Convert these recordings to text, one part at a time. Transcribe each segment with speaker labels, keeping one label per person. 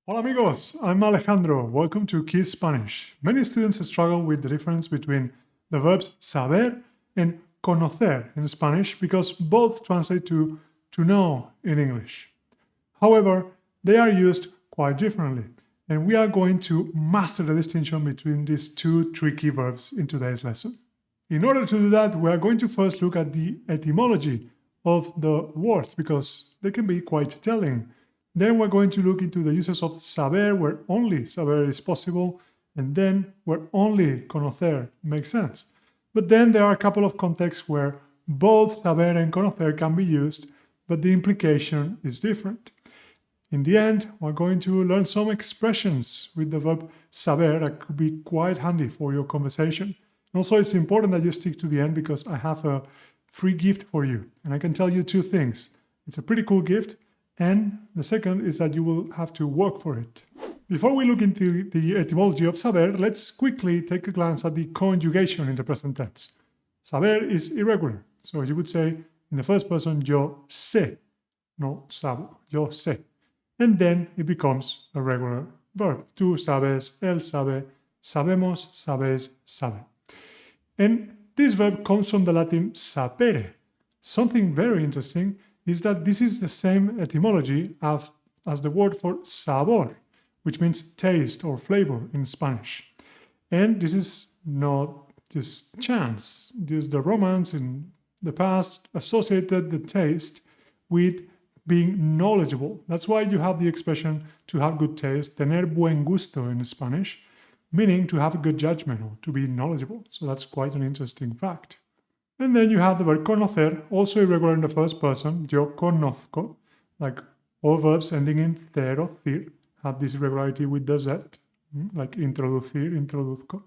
Speaker 1: Hola amigos, I'm Alejandro. Welcome to KeySpanish. Many students struggle with the difference between the verbs saber and conocer in Spanish because both translate to know in English. However, they are used quite differently, and we are going to master the distinction between these two tricky verbs in today's lesson. In order to do that, we are going to first look at the etymology of the words because they can be quite telling. Then we're going to look into the uses of saber, where only saber is possible, and then where only conocer makes sense. But then there are a couple of contexts where both saber and conocer can be used, but the implication is different. In the end, we're going to learn some expressions with the verb saber that could be quite handy for your conversation. And also, it's important that you stick to the end because I have a free gift for you. And I can tell you two things. It's a pretty cool gift. And the second is that you will have to work for it. Before we look into the etymology of saber, let's quickly take a glance at the conjugation in the present tense. Saber is irregular. So you would say in the first person, yo sé, no sabo, yo sé. And then it becomes a regular verb. Tú sabes, él sabe, sabemos, sabes, sabe. And this verb comes from the Latin sapere. Something very interesting is that this is the same etymology as the word for sabor, which means taste or flavor in Spanish. And this is not just chance. Just the Romans in the past associated the taste with being knowledgeable. That's why you have the expression to have good taste, tener buen gusto in Spanish, meaning to have a good judgment or to be knowledgeable. So that's quite an interesting fact. And then you have the verb conocer, also irregular in the first person, yo conozco, like all verbs ending in cer or cir have this irregularity with the z, like introducir, introduzco.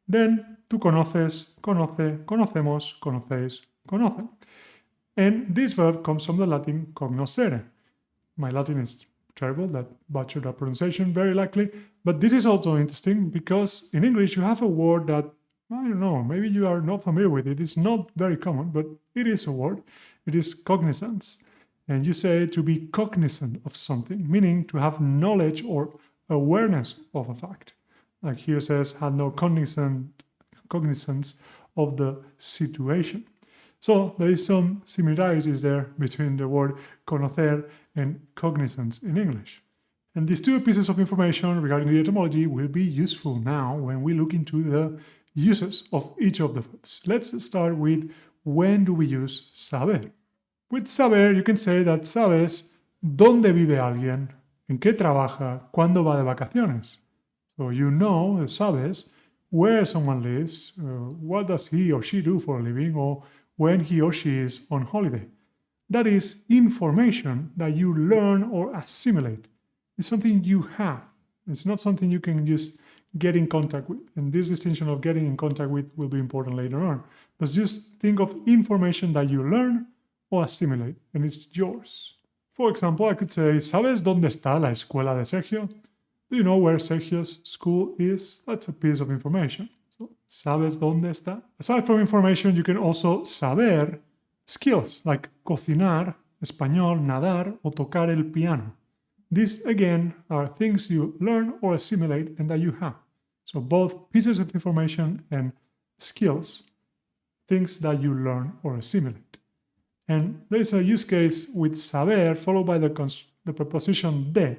Speaker 1: Then tú conoces, conoce, conocemos, conocéis, conocen. And this verb comes from the Latin cognoscere. My Latin is terrible, that butchered that pronunciation very likely, but this is also interesting because in English you have a word that I don't know, maybe you are not familiar with it. It's not very common, but it is a word. It is cognizance. And you say to be cognizant of something, meaning to have knowledge or awareness of a fact. Like here says, had no cognizance of the situation. So there is some similarities there between the word conocer and cognizance in English. And these two pieces of information regarding the etymology will be useful now when we look into the uses of each of the verbs. Let's start with when do we use saber. With saber, you can say that sabes dónde vive alguien, en qué trabaja, cuándo va de vacaciones. So you know, sabes, where someone lives, what does he or she do for a living, or when he or she is on holiday. That is information that you learn or assimilate. It's something you have. It's not something you can just get in contact with. And this distinction of getting in contact with will be important later on. But just think of information that you learn or assimilate, and it's yours. For example, I could say, ¿sabes dónde está la escuela de Sergio? Do you know where Sergio's school is? That's a piece of information. So, ¿sabes dónde está? Aside from information, you can also saber skills, like cocinar, español, nadar, o tocar el piano. These, again, are things you learn or assimilate and that you have. So both pieces of information and skills, things that you learn or assimilate. And there is a use case with saber followed by the preposition de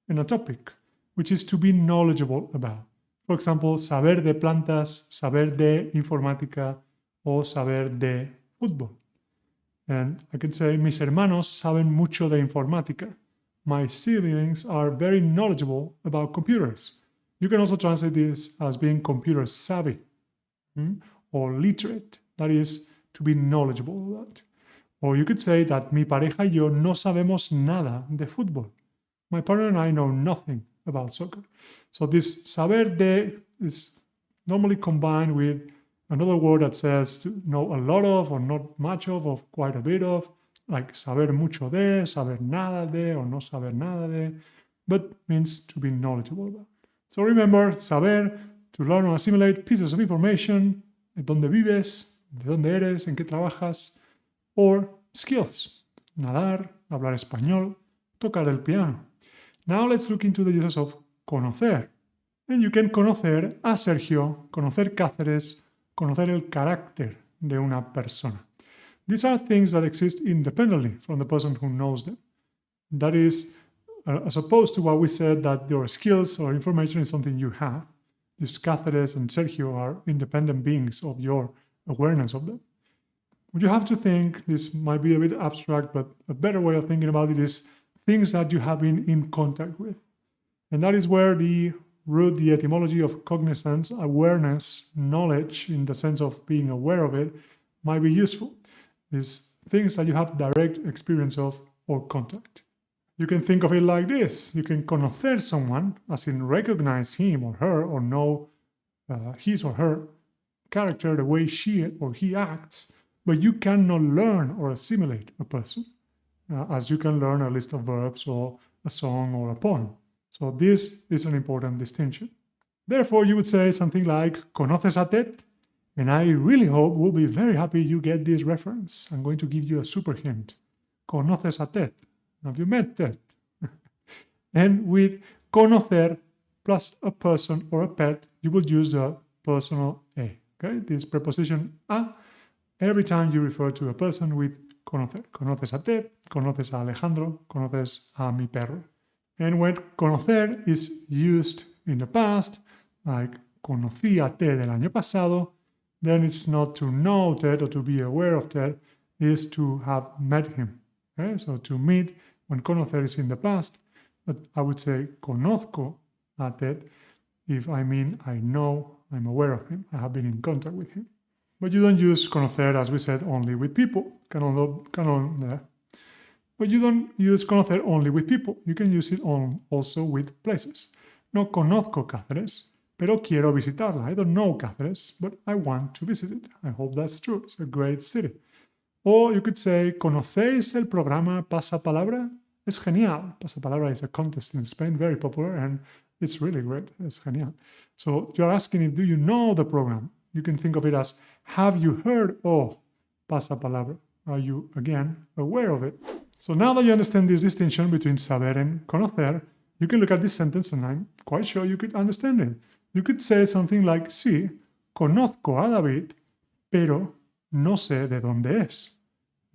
Speaker 1: in a topic, which is to be knowledgeable about. For example, saber de plantas, saber de informática, or saber de fútbol. And I could say, mis hermanos saben mucho de informática. My siblings are very knowledgeable about computers. You can also translate this as being computer savvy or literate. That is, to be knowledgeable about. Or you could say that mi pareja y yo no sabemos nada de fútbol. My partner and I know nothing about soccer. So this saber de is normally combined with another word that says to know a lot of, or not much of, or quite a bit of, like saber mucho de, saber nada de, or no saber nada de, but means to be knowledgeable about. So remember, saber, to learn or assimilate pieces of information, dónde vives, de dónde eres, en qué trabajas, or skills, nadar, hablar español, tocar el piano. Now let's look into the uses of conocer. And you can conocer a Sergio, conocer Cáceres, conocer el carácter de una persona. These are things that exist independently from the person who knows them. That is, as opposed to what we said, that your skills or information is something you have. These Cáceres and Sergio are independent beings of your awareness of them. What you have to think, this might be a bit abstract, but a better way of thinking about it is things that you have been in contact with. And that is where the root, the etymology of cognizance, awareness, knowledge, in the sense of being aware of it, might be useful. These things that you have direct experience of or contact. You can think of it like this. You can conocer someone, as in recognize him or her, or know his or her character, the way she or he acts, but you cannot learn or assimilate a person, as you can learn a list of verbs or a song or a poem. So this is an important distinction. Therefore, you would say something like, ¿conoces a Ted? And I really hope we'll be very happy you get this reference. I'm going to give you a super hint. ¿Conoces a Ted? Have you met Ted? And with conocer plus a person or a pet, you will use the personal a. Okay, this preposition a every time you refer to a person with conocer. Conoces a Ted, conoces a Alejandro, conoces a mi perro. And when conocer is used in the past, like conocí a Ted el año pasado, then it's not to know Ted or to be aware of Ted, is to have met him. Okay? So to meet, when conocer is in the past, but I would say conozco a Ted if I mean I know, I'm aware of him, I have been in contact with him. But you don't use conocer, as we said, only with people. But you don't use conocer only with people. You can use it also with places. No conozco Cáceres, pero quiero visitarla. I don't know Cáceres, but I want to visit it. I hope that's true. It's a great city. Or you could say, ¿conocéis el programa Pasapalabra? Es genial. Pasapalabra is a contest in Spain, very popular, and it's really great. It's genial. So you're asking if do you know the program? You can think of it as, have you heard of Pasapalabra? Are you, again, aware of it? So now that you understand this distinction between saber and conocer, you can look at this sentence and I'm quite sure you could understand it. You could say something like, sí, conozco a David, pero no sé de dónde es.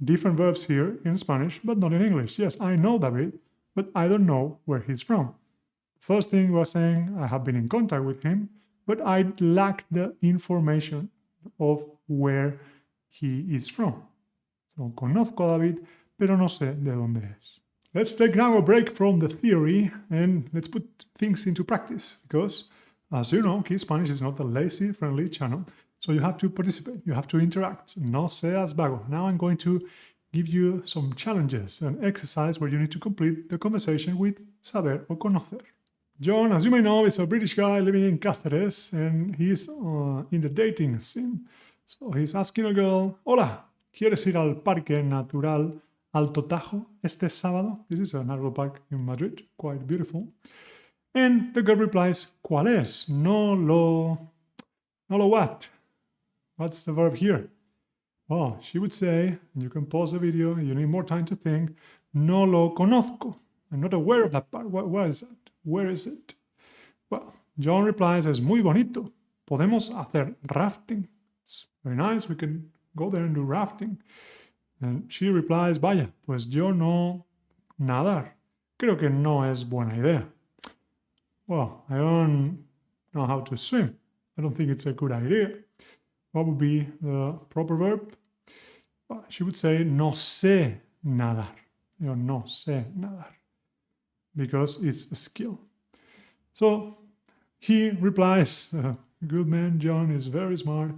Speaker 1: Different verbs here in Spanish, but not in English. Yes, I know David, but I don't know where he's from. First thing you are saying, I have been in contact with him, but I lack the information of where he is from. So, conozco a David, pero no sé de dónde es. Let's take now a break from the theory and let's put things into practice because, as you know, KeySpanish is not a lazy, friendly channel, so you have to participate, you have to interact. No seas vago. Now I'm going to give you some challenges, an exercise where you need to complete the conversation with saber or conocer. John, as you may know, is a British guy living in Cáceres and he's in the dating scene. So he's asking a girl, hola, ¿quieres ir al Parque Natural Alto Tajo este sábado? This is a natural park in Madrid, quite beautiful. And the girl replies, ¿cuál es? No lo what? What's the verb here? Well, she would say, and you can pause the video, you need more time to think, no lo conozco. I'm not aware of that part. What is that? Where is it? Well, John replies, es muy bonito. Podemos hacer rafting. It's very nice. We can go there and do rafting. And she replies, vaya, pues yo no nadar. Creo que no es buena idea. Well, I don't know how to swim. I don't think it's a good idea. What would be the proper verb? Well, she would say, no sé nadar. Yo no sé nadar. Because it's a skill. So he replies, good man, John is very smart,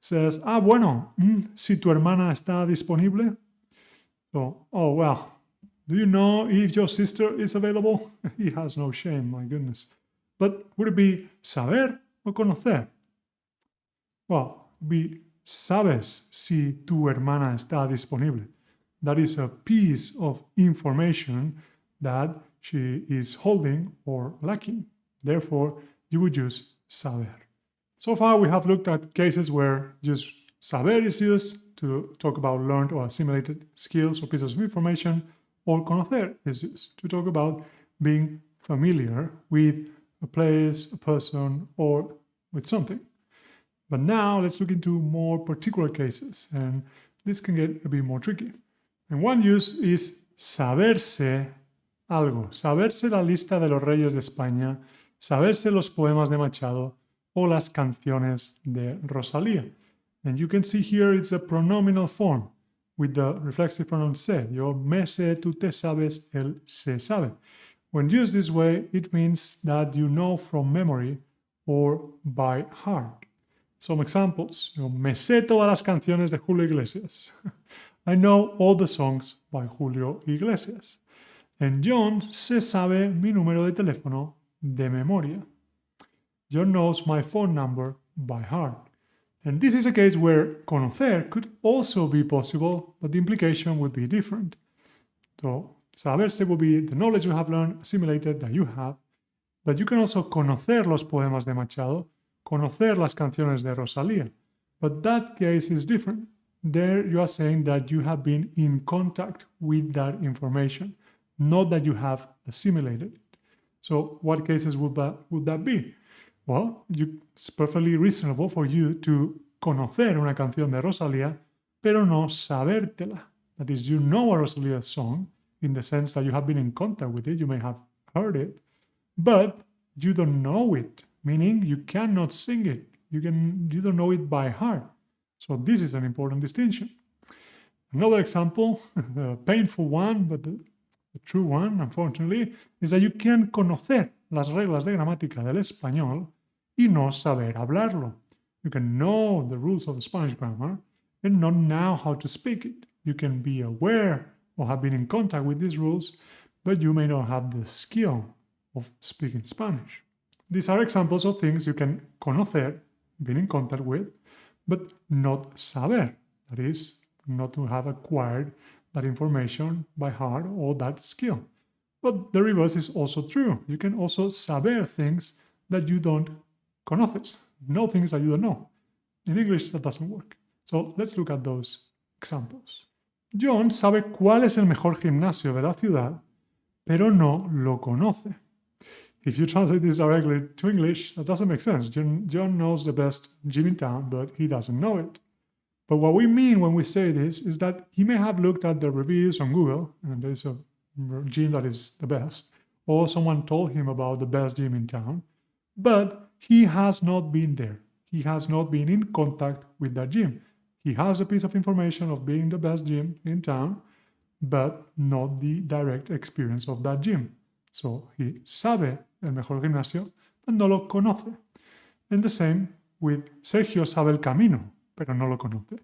Speaker 1: says, bueno, si tu hermana está disponible. So, oh, well, do you know if your sister is available? He has no shame, my goodness. But would it be saber o conocer? Well, be sabes si tu hermana está disponible. That is a piece of information that she is holding or lacking. Therefore, you would use saber. So far, we have looked at cases where just saber is used to talk about learned or assimilated skills or pieces of information, or conocer is used to talk about being familiar with a place, a person, or with something. But now let's look into more particular cases, and this can get a bit more tricky. And one use is saberse algo, saberse la lista de los reyes de España, saberse los poemas de Machado o las canciones de Rosalía. And you can see here it's a pronominal form with the reflexive pronoun se. Yo me sé, tú te sabes, él se sabe. When used this way, it means that you know from memory or by heart. Some examples. Yo me sé todas las canciones de Julio Iglesias. I know all the songs by Julio Iglesias. And John se sabe mi número de teléfono de memoria. John knows my phone number by heart. And this is a case where conocer could also be possible, but the implication would be different. So, saberse would be the knowledge you have learned, assimilated, that you have, but you can also conocer los poemas de Machado, conocer las canciones de Rosalía. But that case is different. There you are saying that you have been in contact with that information, not that you have assimilated it. So what cases would that be? Well, it's perfectly reasonable for you to conocer una canción de Rosalía, pero no sabértela. That is, you know a Rosalía song in the sense that you have been in contact with it, you may have heard it, but you don't know it, meaning you cannot sing it. You don't know it by heart. So this is an important distinction. Another example, a painful one, but the true one, unfortunately, is that you can conocer las reglas de gramática del español y no saber hablarlo. You can know the rules of the Spanish grammar and not know how to speak it. You can be aware or have been in contact with these rules, but you may not have the skill of speaking Spanish. These are examples of things you can conocer, been in contact with, but not saber. That is, not to have acquired that information by heart or that skill. But the reverse is also true. You can also saber things that you don't conoces, know things that you don't know. In English, that doesn't work. So let's look at those examples. John sabe cuál es el mejor gimnasio de la ciudad, pero no lo conoce. If you translate this directly to English, that doesn't make sense. John knows the best gym in town, but he doesn't know it. But what we mean when we say this is that he may have looked at the reviews on Google, and there's a gym that is the best, or someone told him about the best gym in town, but he has not been there. He has not been in contact with that gym. He has a piece of information of being the best gym in town, but not the direct experience of that gym. So he sabe el mejor gimnasio, but no lo conoce. And the same with Sergio sabe el camino, pero no lo conoce.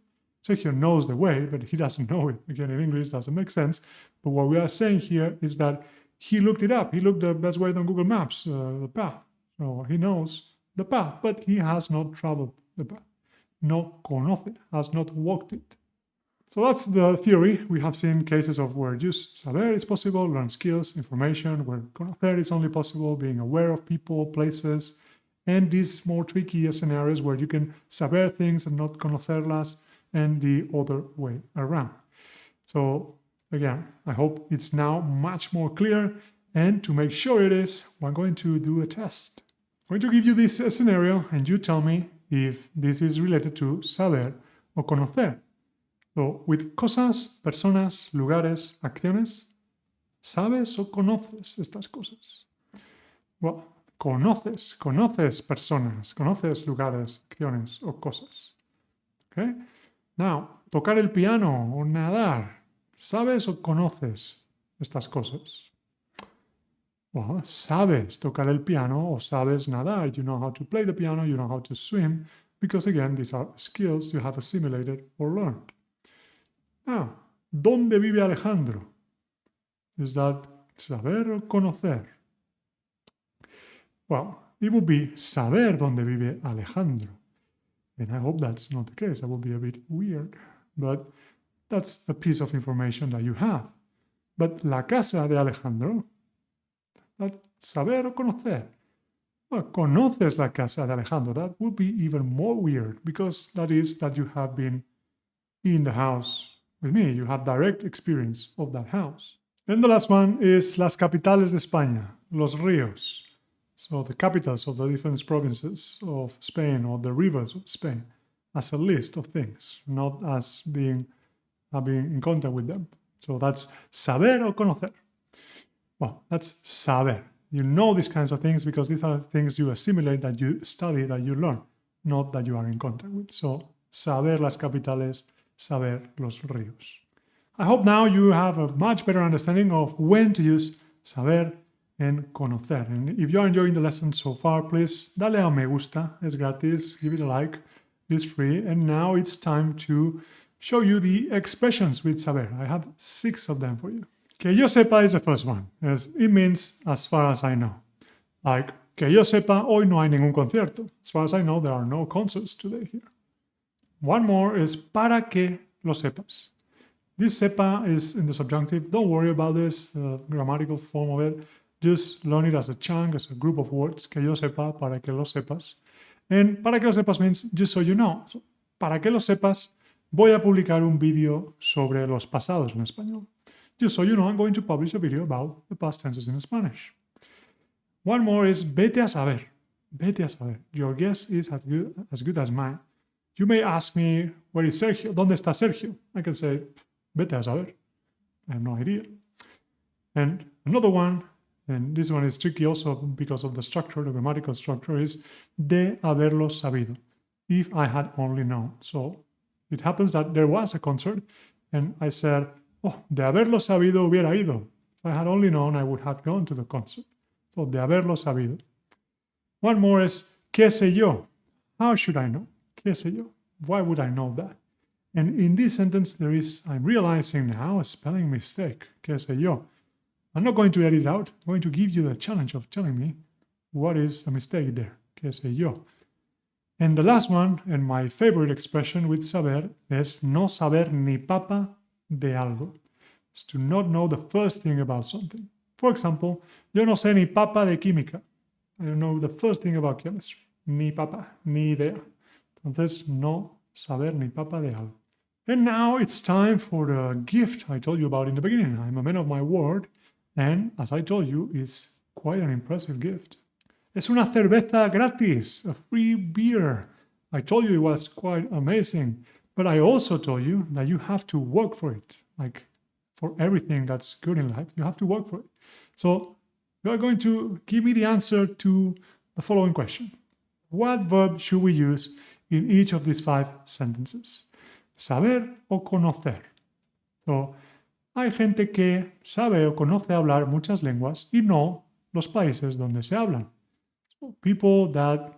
Speaker 1: Sergio knows the way, but he doesn't know it. Again, in English, doesn't make sense. But what we are saying here is that he looked it up. He looked the best way on Google Maps, the path. So he knows the path, but he has not traveled the path. No conoce, has not walked it. So that's the theory. We have seen cases of where use saber is possible, learn skills, information, where conocer is only possible, being aware of people, places, and these more tricky scenarios where you can saber things and not conocerlas, and the other way around. So again, I hope it's now much more clear, and to make sure it is, we're going to do a test. I'm going to give you this scenario, and you tell me if this is related to saber or conocer. So, with cosas, personas, lugares, acciones, ¿sabes o conoces estas cosas? Well, conoces personas, conoces lugares, acciones o cosas. Okay? Now, tocar el piano o nadar, ¿sabes o conoces estas cosas? Well, sabes tocar el piano o sabes nadar. You know how to play the piano, you know how to swim, because again, these are skills you have assimilated or learned. Now, ¿dónde vive Alejandro? Is that saber o conocer? Well, it would be saber dónde vive Alejandro. And I hope that's not the case. That would be a bit weird. But that's a piece of information that you have. But la casa de Alejandro, that's saber o conocer? Well, conoces la casa de Alejandro. That would be even more weird because that is that you have been in the house with me. You have direct experience of that house. And the last one is las capitales de España, los ríos. So the capitals of the different provinces of Spain or the rivers of Spain as a list of things, not as being in contact with them. So that's saber or conocer. Well, that's saber. You know these kinds of things because these are things you assimilate, that you study, that you learn, not that you are in contact with. So saber las capitales, saber los ríos. I hope now you have a much better understanding of when to use saber and conocer. And if you are enjoying the lesson so far, please dale a me gusta, es gratis, give it a like, it's free. And now it's time to show you the expressions with saber. I have 6 of them for you. Que yo sepa is the first one, as it means as far as I know. Like, que yo sepa, hoy no hay ningún concierto. As far as I know, there are no concerts today here. One more is para que lo sepas. This sepa is in the subjunctive. Don't worry about this, the grammatical form of it. Just learn it as a chunk, as a group of words. Que yo sepa, para que lo sepas. And para que lo sepas means just so you know. So, para que lo sepas, voy a publicar un vídeo sobre los pasados en español. Just so you know, I'm going to publish a video about the past tenses in Spanish. One more is vete a saber. Vete a saber. Your guess is as good as mine. You may ask me, where is Sergio? ¿Dónde está Sergio? I can say, vete a saber. I have no idea. And another one, and this one is tricky also because of the structure, the grammatical structure, is de haberlo sabido. If I had only known. So it happens that there was a concert, and I said, oh, de haberlo sabido hubiera ido. If I had only known, I would have gone to the concert. So, de haberlo sabido. One more is, qué sé yo? How should I know? Qué sé yo? Why would I know that? And in this sentence, I'm realizing now a spelling mistake. Qué sé yo? I'm not going to edit it out. I'm going to give you the challenge of telling me what is the mistake there. Qué sé yo? And the last one, and my favorite expression with saber, is no saber ni papa de algo. It's to not know the first thing about something. For example, yo no sé ni papa de química. I don't know the first thing about chemistry. Ni papa, ni idea. Entonces, no saber ni papa de algo. And now it's time for the gift I told you about in the beginning. I'm a man of my word, and as I told you, it's quite an impressive gift. Es una cerveza gratis, a free beer. I told you it was quite amazing, but I also told you that you have to work for it. Like for everything that's good in life, you have to work for it. So you are going to give me the answer to the following question. What verb should we use in each of these 5 sentences? Saber o conocer. So, hay gente que sabe o conoce hablar muchas lenguas y no los países donde se hablan. So, people that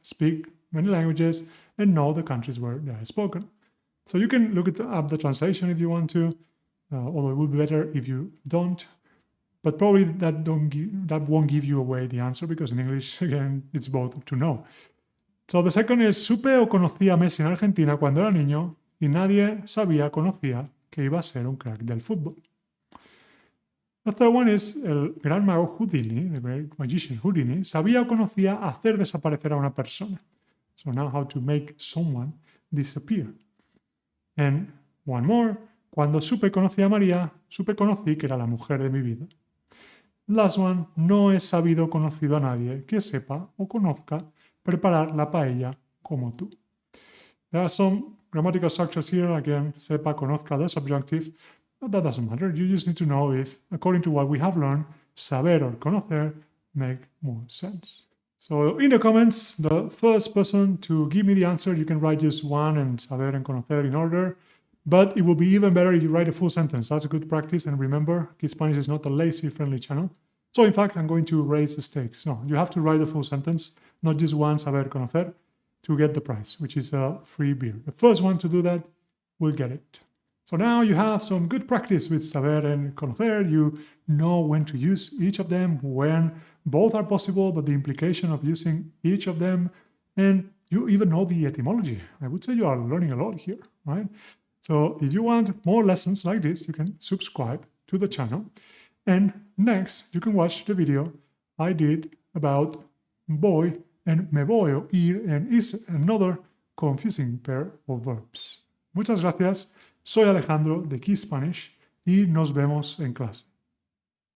Speaker 1: speak many languages and know the countries where they are spoken. So you can look up the translation if you want to, although it would be better if you don't. But probably that won't give you away the answer because in English, again, it's both to know. So the second is, supe o conocí a Messi en Argentina cuando era niño y nadie conocía que iba a ser un crack del fútbol. The third one is, el gran mago Houdini, the great magician Houdini, sabía o conocía hacer desaparecer a una persona. So now how to make someone disappear. And one more, cuando conocí a María, conocí que era la mujer de mi vida. Last one, no he sabido conocido a nadie que sepa o conozca preparar la paella como tú. There are some grammatical structures here, again, sepa, conozca, the subjunctive, but that doesn't matter. You just need to know if, according to what we have learned, saber or conocer make more sense. So in the comments, the first person to give me the answer, you can write just one and saber and conocer in order, but it will be even better if you write a full sentence. That's a good practice, and remember, KeySpanish is not a lazy-friendly channel. So in fact, I'm going to raise the stakes. No, you have to write a full sentence, not just one saber conocer, to get the prize, which is a free beer. The first one to do that will get it. So now you have some good practice with saber and conocer. You know when to use each of them, when both are possible, but the implication of using each of them, and you even know the etymology. I would say you are learning a lot here, right? So if you want more lessons like this, you can subscribe to the channel. And next, you can watch the video I did about voy and me voy, or ir and is, another confusing pair of verbs. Muchas gracias. Soy Alejandro de KeySpanish. y nos vemos en clase.